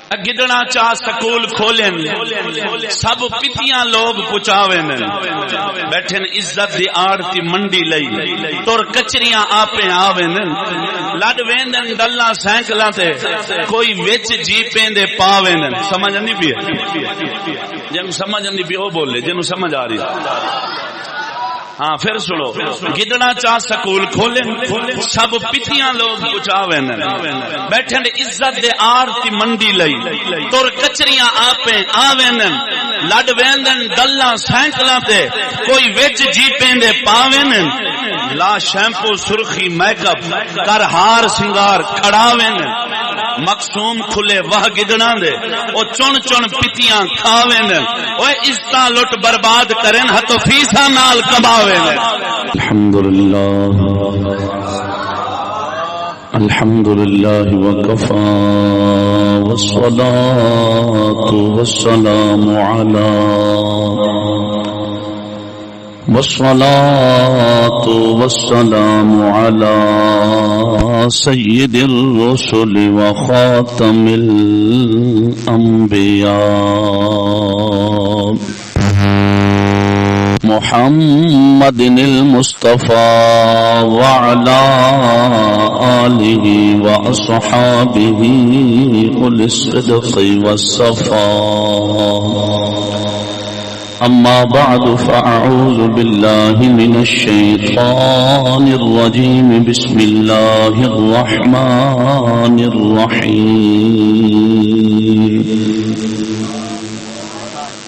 گدڑا چاہ سکول کھولن سب پتیاں لوگ پچاویں بیٹھن عزت دی آڑتی منڈی لئی تور کچریاں آپیں آویں لڈ ویندن دلہ سینکلاں تے کوئی وچ جیپیں دے پاویں سمجھ نہیں بھی جنوں سمجھ نہیں بھی وہ بولے جنوں سمجھ آ رہی ہاں پھر سنو گدڑا چاہ سکول کھولے سب پتیاں لوگ پچاویں بیٹھن عزت دے آرتی منڈی لئی تور کچریاں آپیں آویں لڈ ویندن دلہ سینکلاں تے کوئی وچ جیپیں دے پاویں لا شیمپو سرخی میک اپ کر ہار سنگار کھڑاویں مقصوم کھلے وہ گدڑاں دے او چن چن پتیاں کھاویں او عزتاں لٹ برباد کرن ہتو فیسا نال کماویں الحمد لله وكفى والصلاة والسلام على سيد الرسل وخاتم الأنبياء محمد المصطفى وعلى آله وأصحابه أولي الصدق والصفاء أما بعد فأعوذ بالله من الشيطان الرجيم بسم الله الرحمن الرحيم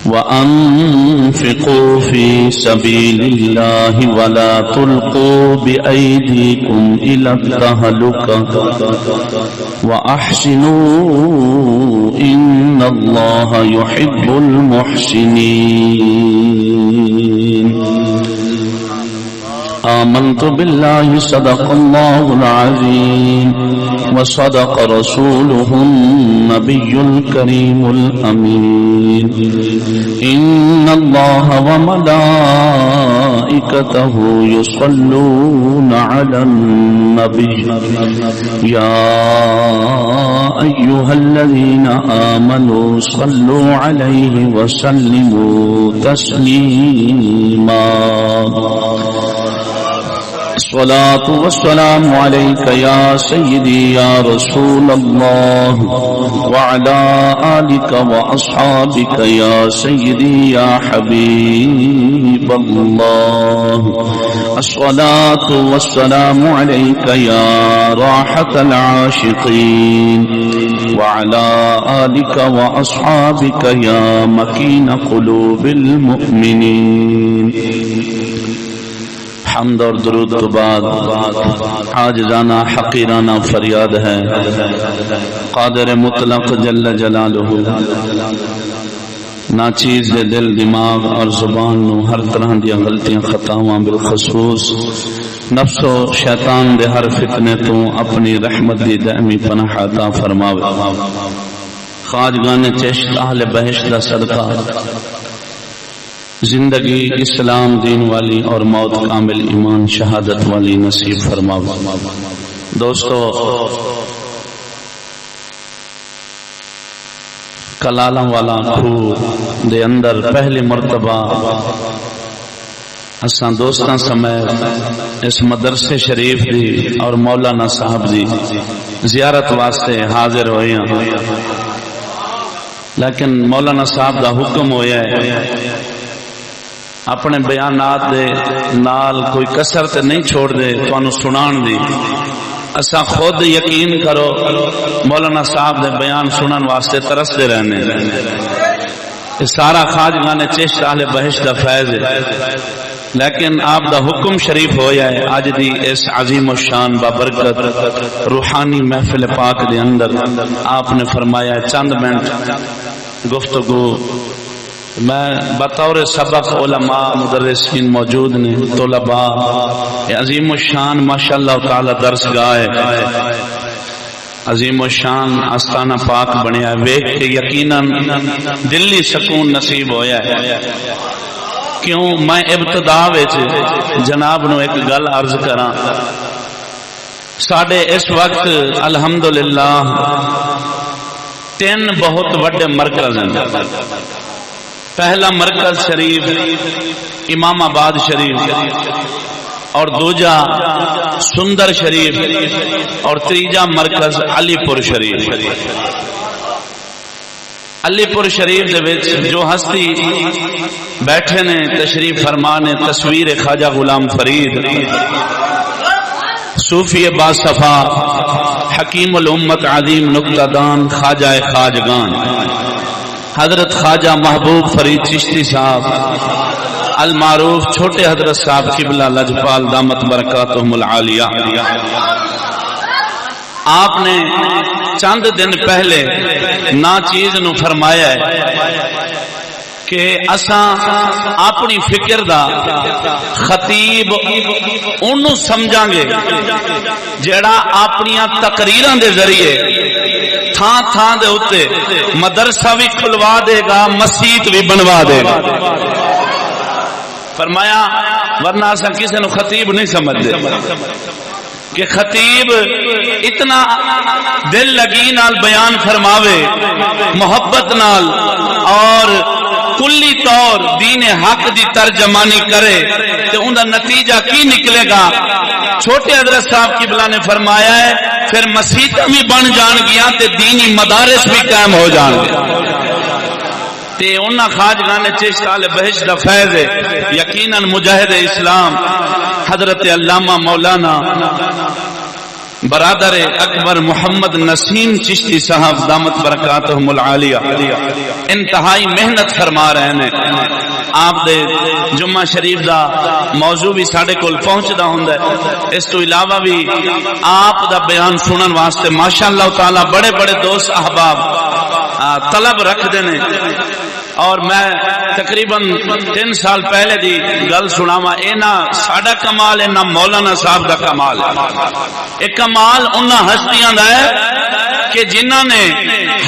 وأنفقوا في سبيل الله ولا تلقوا بأيديكم إلى التهلكة وأحسنوا إن الله يحب المحسنين آمنت بالله صدق الله العظيم وصدق رسوله النبي الكريم الأمين إن الله وملائكته يصلون على النبي يا أيها الذين آمنوا صلوا عليه وسلموا تسليما الصلاة والسلام عليك يا سيدي يا رسول الله وعلى آلك وأصحابك يا سيدي يا حبيب الله الصلاة والسلام عليك يا راحة العاشقين وعلى آلك وأصحابك يا مكين قلوب المؤمنين حمد اور درود کے بعد عاجزانہ حقیرانہ فریاد ہے قادر مطلق جل جلالہ ناچیز دے دل دماغ اور زبان نو ہر طرح دی غلطیاں خطاواں بالخصوص نفس و شیطان دے ہر فتنے تو اپنی رحمت دی دائمی پناہ عطا فرماوے خواجگان چشت اہل بہشت دا صدقہ زندگی اسلام دین والی اور موت کامل ایمان شہادت والی نصیب فرماوے دوستو کلالہ والا کھو دے اندر پہلی مرتبہ اساں دوستاں سمیت اس مدرسے شریف دی اور مولانا صاحب دی زیارت واسطے حاضر ہوئے ہیں لیکن مولانا صاحب دا حکم ہویا ہے اپنے بیانات دے نال کوئی کسر تے نہیں چھوڑ دے تو انہوں سنان دی اسا خود یقین کرو مولانا صاحب دے بیان سنن واسطے ترس دے رہنے یہ سارا خواجگان چشت اہل بہشت دا فیض ہے لیکن آپ دا حکم شریف ہویا ہے آج دی اس عظیم و شان بابرکت روحانی محفل پاک دے اندر آپ نے فرمایا چند منٹ گفتگو میں بطور سبق علماء مدرسین موجود نے طلباء عظیم الشان ماشاءاللہ تعالی درس گاہ عظیم الشان آستانہ پاک بنیا ویکھ کے یقیناً دلی سکون نصیب ہویا ہے کیوں میں ابتدا وچ جناب نو ایک گل عرض کراں ساڈے اس وقت الحمدللہ تین بہت بڑے مرکز ہیں. پہلا مرکز شریف امام آباد شریف، اور دوجا سندر شریف، اور تیجا مرکز علی پور شریف. علی پور شریف دے وچ جو ہستی بیٹھے نے تشریف فرما نے تصویر خواجہ غلام فرید، صوفی باصفا، حکیم الامت، عظیم نکتہ دان، خواجہ خواجگان، حضرت خواجہ محبوب فرید چشتی صاحب المعروف چھوٹے حضرت صاحب قبلہ لجپال دامت برکاتہم العالیہ. آپ نے چند دن پہلے نا چیز نو فرمایا ہے کہ اساں اپنی فکر دا خطیب انہوں سمجھاں گے جیڑا اپنیاں تقریراں دے ذریعے تھان تھان دے ہوتے مدرسہ بھی کھلوا دے گا، مسجد بھی بنوا دے گا. فرمایا ورنہ اساں کسی نو خطیب نہیں سمجھ دے کہ خطیب اتنا دل لگی نال بیان فرماوے، محبت نال، اور کلی طور دین حق دی ترجمانی کرے تو ان کا نتیجہ کی نکلے گا؟ چھوٹے حضرت صاحب قبلہ نے فرمایا ہے پھر مسیتیں بھی بن جان گیا تے دینی مدارس بھی قائم ہو جان گے. تے انہاں خواجگان چشت آل بہشت دا فیض ہے. یقیناً مجاہد اسلام حضرت علامہ مولانا برادر اکبر محمد نسیم چشتی صاحب دامت برکاتہم العالیہ انتہائی محنت فرما رہے ہیں. آپ دے جمعہ شریف دا موضوع بھی ساڑھے کول پہنچدا ہوندا ہے. اس تو علاوہ بھی آپ دا بیان سنن واسطے ماشاءاللہ تعالی بڑے بڑے دوست احباب طلب رکھ دینے. اور میں تقریباً 3 سال پہلے دی گل سناواں، اے نہ ساڈا کمال ہے نہ مولانا صاحب دا کمال ہے. ایک کمال انہاں ہستیاں دا ہے کہ جنہاں نے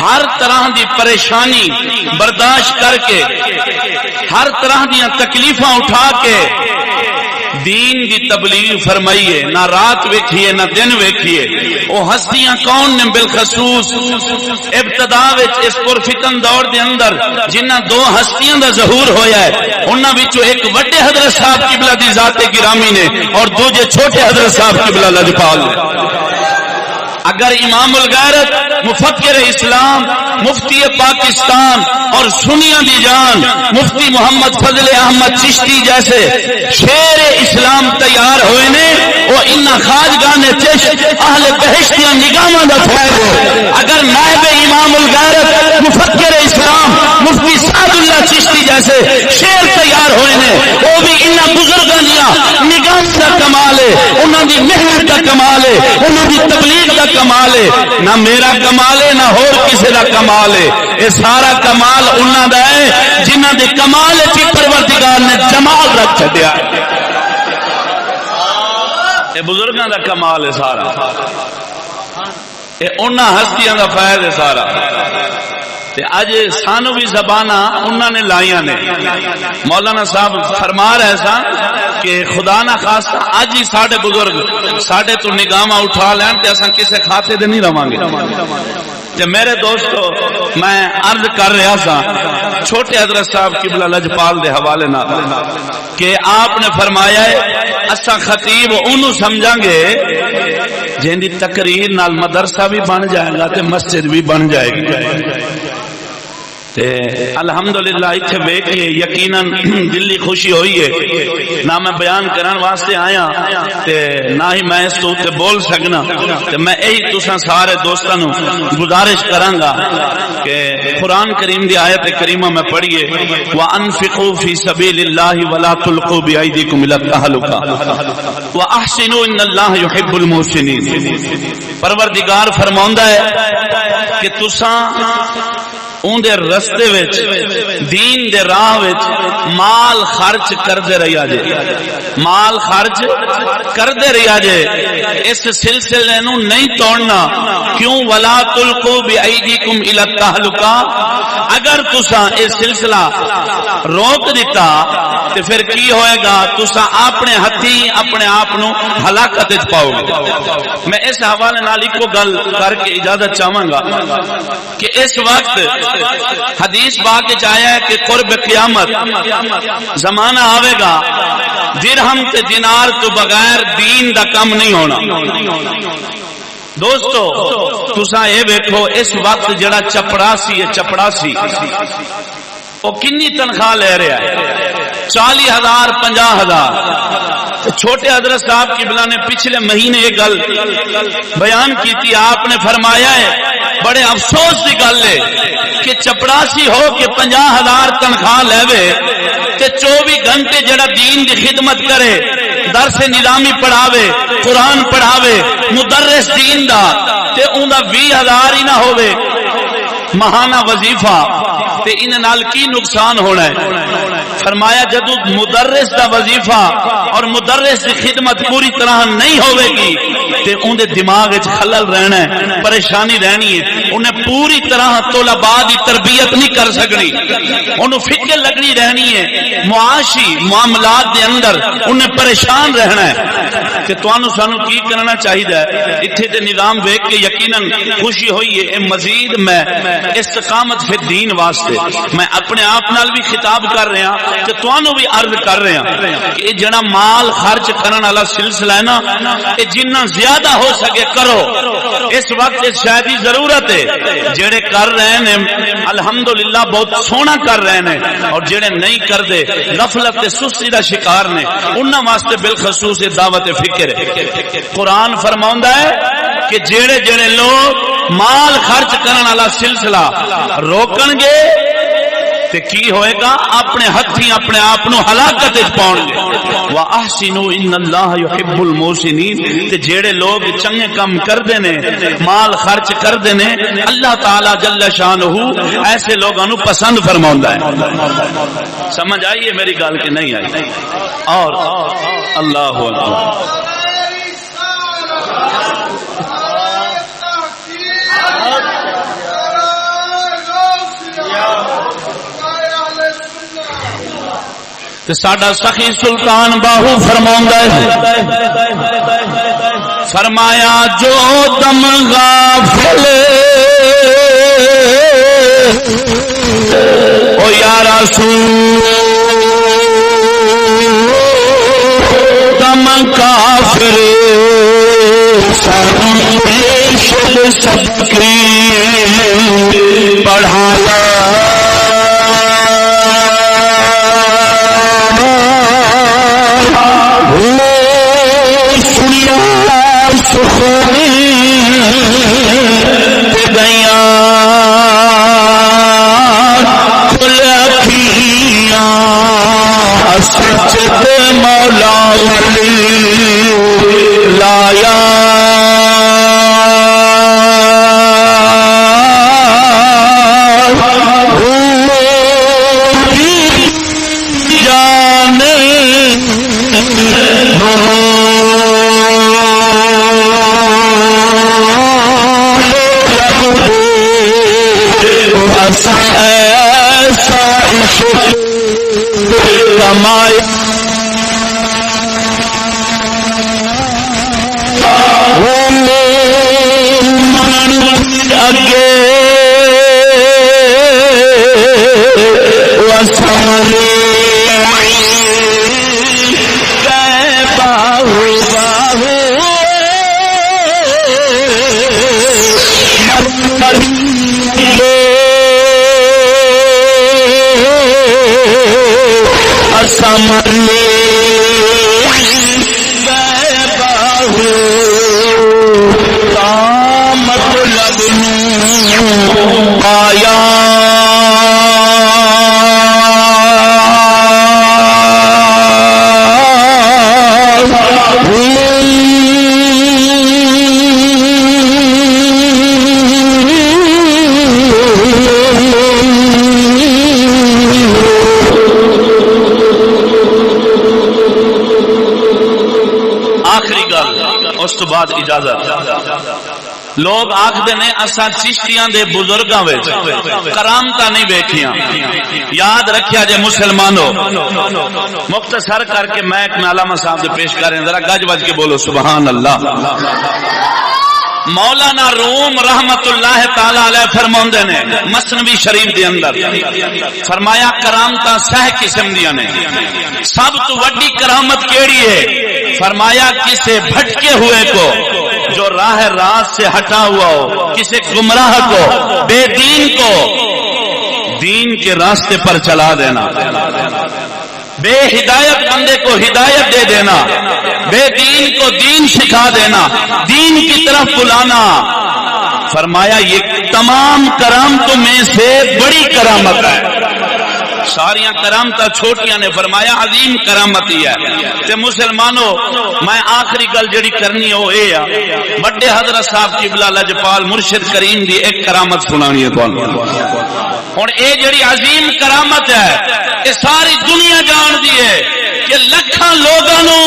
ہر طرح دی پریشانی برداشت کر کے، ہر طرح دیاں تکلیفاں اٹھا کے دین دی تبلیغ فرمائیے، نہ رات ویکھیے نہ دن ویکھیے. وہ ہستیاں کون نے؟ بالخصوص ابتدا وچ اس پرفتن دور دے اندر جنہاں 2 ہستیاں دا ظہور ہویا ہے، انہاں وچوں ایک وڈے حضرت صاحب قبلہ دی ذات گرامی نے اور دوجے چھوٹے حضرت صاحب قبلہ لجپال نے. اگر امام الغیرت مفکر اسلام مفتی پاکستان اور سنیاں دی جان مفتی محمد فضل احمد چشتی جیسے شیر اسلام تیار ہوئے نے، وہ انہاں خواجگان چشت اہل بہشتیاں نگاہاں دا فیض ہے. اگر نائب امام الغیرت مفکر اسلام مفتی سعد اللہ چشتی جیسے شیر تیار ہوئے نے، وہ بھی انہاں بزرگاں دیاں نگاہاں دا کمال ہے، انہاں دی محنت دا کمال ہے، انہاں دی تبلیغ دا کمال ہے. نہ میرا کمال ہے نہ اور کسی دا کمال ہے. یہ سارا کمال انہاں دا ہے جنہاں دے کمال وچ پروردگار نے جمال رکھ چھڈیا. یہ بزرگاں دا کمال ہے سارا، یہ انہاں ہستیاں دا فیض ہے سارا. اج سانو بھی زبانہ انہوں نے لائیاں نے. مولانا صاحب فرما رہے سا کہ خدا نہ خاصا اج ہی ساڈے بزرگ ساڈے تو نگاہاں اٹھا لین تے اساں کسے کھاتے دے نہیں رہواں گے. تے میرے دوستو میں عرض کر رہا سا چھوٹے حضرت صاحب قبلہ لجپال دے حوالے نال کہ آپ نے فرمایا ہے اساں خطیب انہوں سمجھاں گے جن دی تقریر نال مدرسہ بھی بن جائے گا تے مسجد بھی بن جائے گی. الحمدللہ اتھے بیٹھے یقیناً دلی خوشی ہوئی ہے. نہ میں بیان کرن واسطے آیا تے نہ ہی میں اس تو بول سکنا. تے میں یہی تساں سارے دوستاں نو گزارش کراں گا کہ قرآن کریم دی آیت کریمہ میں پڑھیے وَأَنفِقُوا فِي سَبِيلِ اللَّهِ وَلَا تُلْقُوا بِأَيْدِيكُمْ إِلَى التَّهْلُكَةِ وَأَحْسِنُوا إِنَّ اللَّهَ يُحِبُّ الْمُحْسِنِينَ. پروردگار فرماوندا ہے کہ تساں اون دے رستے وچ دین دے راہ وچ مال خرچ کردے رہیا جے، مال خرچ کردے رہیا جے، اس سلسلے نو نہیں توڑنا. کیوں؟ ولا تلقوا بایدیکم الی التہلکہ. اگر تساں اس سلسلہ روک دیتا تو پھر کی ہوئے گا؟ تساں اپنے ہتھی اپنے آپ نو ہلاکت وچ پاؤ گے. میں اس حوالے نال ایک گل کر کے اجازت چاہواں گا کہ اس وقت حدیث پاک وچ آیا ہے کہ قرب قیامت زمانہ آئے گا درہم تے دینار تو بغیر دین دا کم نہیں ہونا. دوستو تساں اے ویکھو اس وقت جڑا چپڑاسی ہے، چپڑاسی وہ کنی تنخواہ لے رہا ہے؟ 40,000 50,000. چھوٹے حضرت صاحب قبلہ نے پچھلے مہینے یہ گل بیان کی تھی. آپ نے فرمایا ہے بڑے افسوس کی گل ہے کہ چپڑاسی ہو کے 50,000 تنخواہ لے تے 24 گھنٹے جڑا دین دی خدمت کرے، درس نظامی پڑھاوے، قرآن پڑھاوے، مدرس دین دا، تے اون دا 20,000 ہی نہ ہوئے ماہانہ وظیفہ، تے ان نال کی نقصان ہونا ہے؟ فرمایا جدو مدرس دا وظیفہ اور مدرس دی خدمت پوری طرح نہیں ہوئے گی تے ان دے دماغ وچ خلل رہنا ہے، پریشانی رہنی ہے. انہیں پوری طرح طلباء دی تربیت نہیں کر سکنی، انہوں فکر لگنی رہنی ہے، معاشی معاملات دے اندر انہیں پریشان رہنا ہے. کہ توانو سانو کی کرنا چاہیے؟ اتھے تے نظام دیکھ کے یقیناً خوشی ہوئی ہے. مزید میں استقامت فی الدین واسطے میں اپنے آپ نال بھی خطاب کر رہا ہوں کہ توانو بھی عرض کر رہا ہوں کہ یہ جڑا مال خرچ کرنے والا سلسلہ ہے نا، یہ جنہ زیادہ ہو سکے کرو. اس وقت اس شاید ہی ضرورت ہے. جڑے کر رہے ہیں الحمدللہ بہت سونا کر رہے ہیں، اور جڑے نہیں کر دے غفلت تے سستی دا شکار نے، انہاں واسطے بالخصوص دعوت فکر ہے. قرآن فرماوندا ہے کہ جڑے جڑے لوگ مال خرچ کرنے والا سلسلہ روکن گے تے کی ہوئے گا؟ اپنے ہتھی اپنے آپ نو ہلاکت وچ پاؤں گے. وَأَحْسِنُوا إِنَّ اللَّهَ يُحِبُّ الْمُحْسِنِينَ. تے جیڑے لوگ چنگے کم کردے نے، مال خرچ کردے نے، اللہ تعالی جل شانہ ایسے لوگوں نو پسند فرماوندا ہے. سمجھ آئی ہے میری گل کہ نہیں آئی؟ اور اللہ اکبر. ساڈا سخی سلطان باہو فرماوندا ہے، فرمایا جو دم غافل او یا رسول دم کافر شد سبکی پڑھایا مولا ولی لایا جانے ایسا عشق کمایا اگے وسملے باہو سملے باہو مطلب آیا لوگ آخدے نے اساں چشتیاں دے بزرگاں وچ کرامتاں نہیں ویکھیاں. یاد رکھیا جے مسلمانوں، مختصر کر کے میں ایک علامہ صاحب دے پیش کر رہے ہیں، ذرا گج بج کے بولو سبحان اللہ. مولانا روم رحمت اللہ تعالی علیہ فرماندے نے مثنوی شریف دے اندر فرمایا کرامتاں سہ قسم دیاں نے. سب تو وڈی کرامت کیڑی ہے؟ فرمایا کسے بھٹکے ہوئے کو جو راہ راست سے ہٹا ہوا ہو، کسی گمراہ کو، بے دین کو دین کے راستے پر چلا دینا، بے ہدایت بندے کو ہدایت دے دینا، بے دین کو دین سکھا دینا، دین کی طرف بلانا. فرمایا یہ تمام کرامتوں میں سے بڑی کرامت ہے. ساریاں کرامتاں چھوٹیاں نے، فرمایا عظیم کرامت ہی ہے. تے مسلمانوں میں آخری گل جڑی کرنی ہے وہ اے آ، بڑے حضرت صاحب قبلہ لجپال مرشد کریم دی ایک کرامت سنانی ہے تانوں. ہن اے جڑی عظیم کرامت ہے یہ ساری دنیا جان دی ہے کہ لکھاں لوگاں نو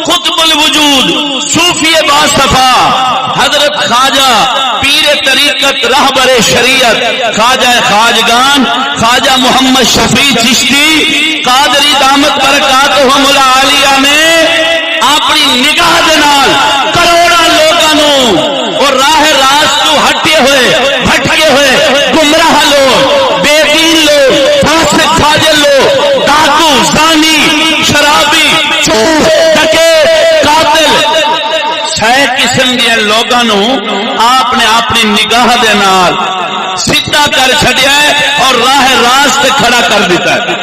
قطب الوجود صوفی باصفا حضرت خواجہ پیر طریقت رہبر شریعت خواجہ خواجگان خواجہ محمد شفیع چشتی قادری دامت برکاتہم العالیہ نے اپنی نگاہ دے نال کروڑاں لوگاں نو اور راہ راست تو ہٹے ہوئے بھٹکے ہوئے گمراہ لوگ، بے دین لوگ، فاسق فاجر لوگ، ڈاکو، زانی، شرابی، چور، ڈکیت، قاتل، چھ قسم دے لوگاں نو آپ نے اپنی نگاہ دے نال سیدھا کر چھڈیا ہے اور راہ راست کھڑا کر دیتا ہے.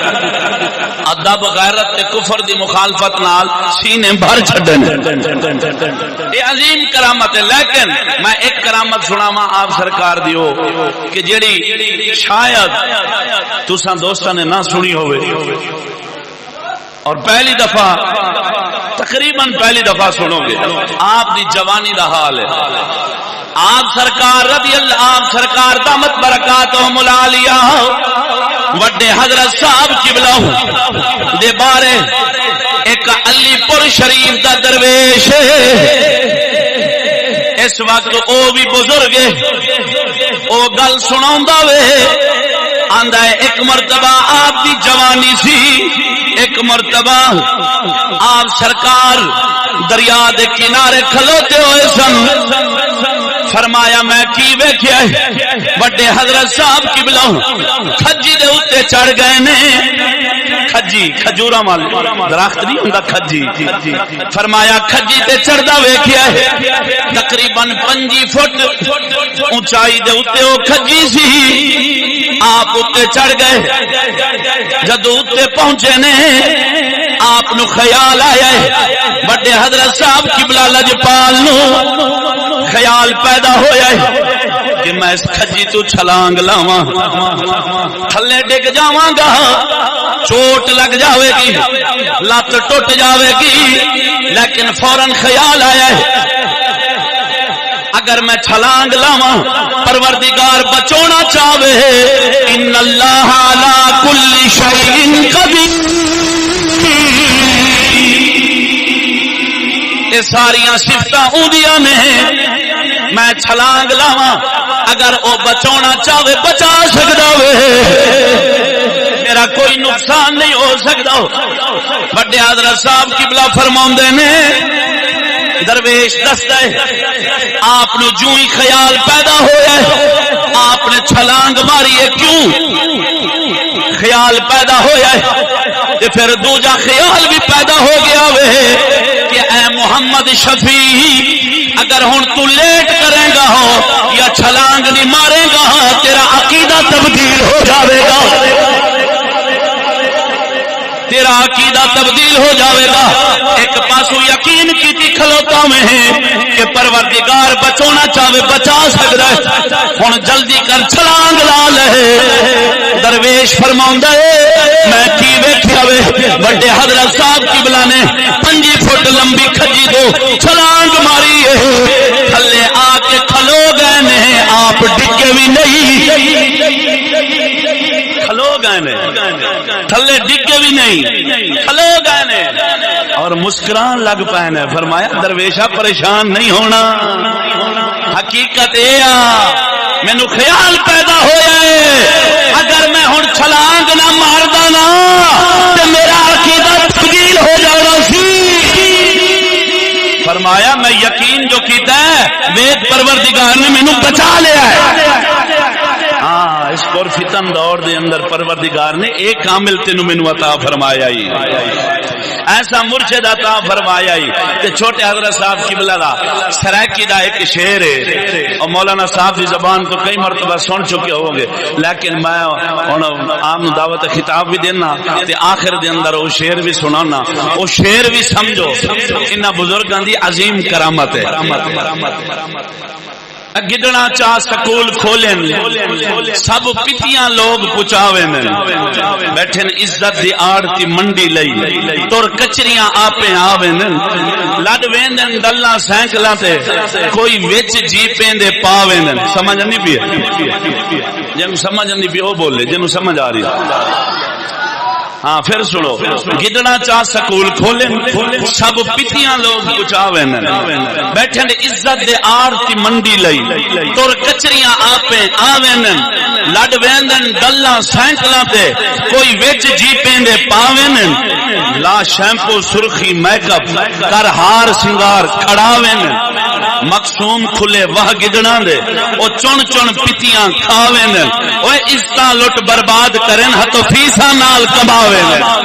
ادب غیرت تے کفر دی مخالفت نال سینے بھر چھڈن. یہ عظیم کرامت ہے. لیکن میں ایک کرامت سناواں آپ سرکار دیو کہ جیڑی شاید تساں دوستاں نے نہ سنی ہوئے اور پہلی دفعہ تقریباً پہلی دفعہ سنو گے. آپ دی جوانی دا حال ہے. آپ سرکار رضی اللہ آپ سرکار دامت برکاتہم العالیہ وڈے حضرت صاحب قبلہ دے بارے ایک علی پور شریف دا درویش اس وقت او بھی بزرگ او گل سناوندا وے آندا ہے ایک مرتبہ آپ دی جوانی سی، ایک مرتبہ آپ سرکار دریا دے کنارے کھلوتے ہوئے سن. فرمایا میں کی ویکھیا بڑے حضرت صاحب قبلہ کھجی دے اوتے چڑھ گئے نے. کھجی کھجوراں وال درخت نہیں ہوندا کھجی. فرمایا کھجی تے چڑھدا ویکھیا تقریباً 5 فٹ اونچائی دے اوتے او کھجی سی. آپ اوتے چڑھ گئے. جدوں اوتے پہنچے نے آپ نو خیال آیا ہے بڑے حضرت صاحب قبلہ لجپال نو خیال پیدا ہویا ہے کہ میں اس کھجی تو چھلانگ لاواں تھلے ڈگ جاواں گا، چوٹ لگ جاوے گی، لت ٹوٹ جاوے گی. لیکن فوراً خیال آیا ہے اگر میں چھلانگ لاواں پروردگار بچونا چاہے. ان اللہ علی کل شیء قدیر. یہ ساریاں صفتاں اودیاں نے. میں چھلانگ لاواں اگر او بچونا چاہے بچا سکدا وے، میرا کوئی نقصان نہیں ہو سکتا. بڑے حضرت صاحب قبلہ فرماندے نے درویش دستا ہے آپ نے جو ہی خیال پیدا ہویا ہے آپ نے چھلانگ ماری ہے. کیوں خیال پیدا ہویا ہے؟ پھر دوجا خیال بھی پیدا ہو گیا وے کہ اے محمد شفیع اگر ہن تو لیٹ کرے گا ہو یا چھلانگ نہیں مارے گا تیرا عقیدہ تبدیل ہو جاوے گا، تیرا عقیدہ تبدیل ہو جاوے گا. ایک پاسو یقین کی کھلوتا میں ہے کہ پروردگار بچونا چاہے بچا سکتا ہے. ہن جلدی کر چھلانگ لا لے. درویش فرماوندا ہے میں کی ویکھیا وے بڑے حضرت صاحب قبلہ نے 5 فٹ لمبی کھجی دو چھلانگ ماری ہے. تھلے آ کے کھلو گئے نے، آپ ڈگے بھی نہیں، کھلو گئے نے، تھلے ڈگے بھی نہیں، کھلو گئے نے. اور اور مسکران لگ پے. فرمایا درویشا پریشان نہیں ہونا, حقیقت یہ مینو خیال پیدا ہوا ہے اگر میں ہوں چھلانگ نہ ماردا نا تے میرا عقیدہ تبدیل ہو جانا سی. فرمایا میں یقین جو کیتا ہے وید پروردگار نے مینو بچا لیا ہے. ہاں اس پر فتن دور دے اندر پروردگار نے ایک کامل تینوں مینو عطا فرمایا ہی, ایسا مرشد عطا فرمایا ہی. تے چھوٹے حضرت صاحب قبلہ دا سرائکی دا ایک شعر ہے اور مولانا صاحب دی زبان تو کئی مرتبہ سن چکے ہو گے, لیکن میں ہن عام دعوت خطاب بھی دینا تے آخر دے اندر وہ شعر بھی سنانا. وہ شعر بھی سمجھو انہاں بزرگاں دی عظیم کرامت ہے. گڈنا چاہ سکول کھولن سب پتیاں لوگ پچاوین, بیٹھن عزت دی آڑ تی منڈی لئی تور کچریاں آپے آوین, لڈ ویندن ڈلا سینکلاں تے کوئی وچ جیپیں دے پاوین. سمجھ نہیں پی, جنوں سمجھ نہیں پی وہ بولے, جنوں سمجھ آ رہی. ہاں پھر سنو, گڈنا چاہ سکول کھولن سب پتیاں لوگ پچاوین, بیٹھن عزت دے آڑ تی منڈی لئی تور کچریاں آپے آوین, لڈ ویندن ڈلا سینکلاں تے کوئی وچ جیپیں دے پاوین, لا شیمپو سرخی میک اپ کر ہار سنگار کھڑاوین, مقصوم کھلے وہ گڈنا دے او چن چن پتیاں کھاوین, اوے عزتاں لٹ برباد کرن ہتو فیساں نال کماوین.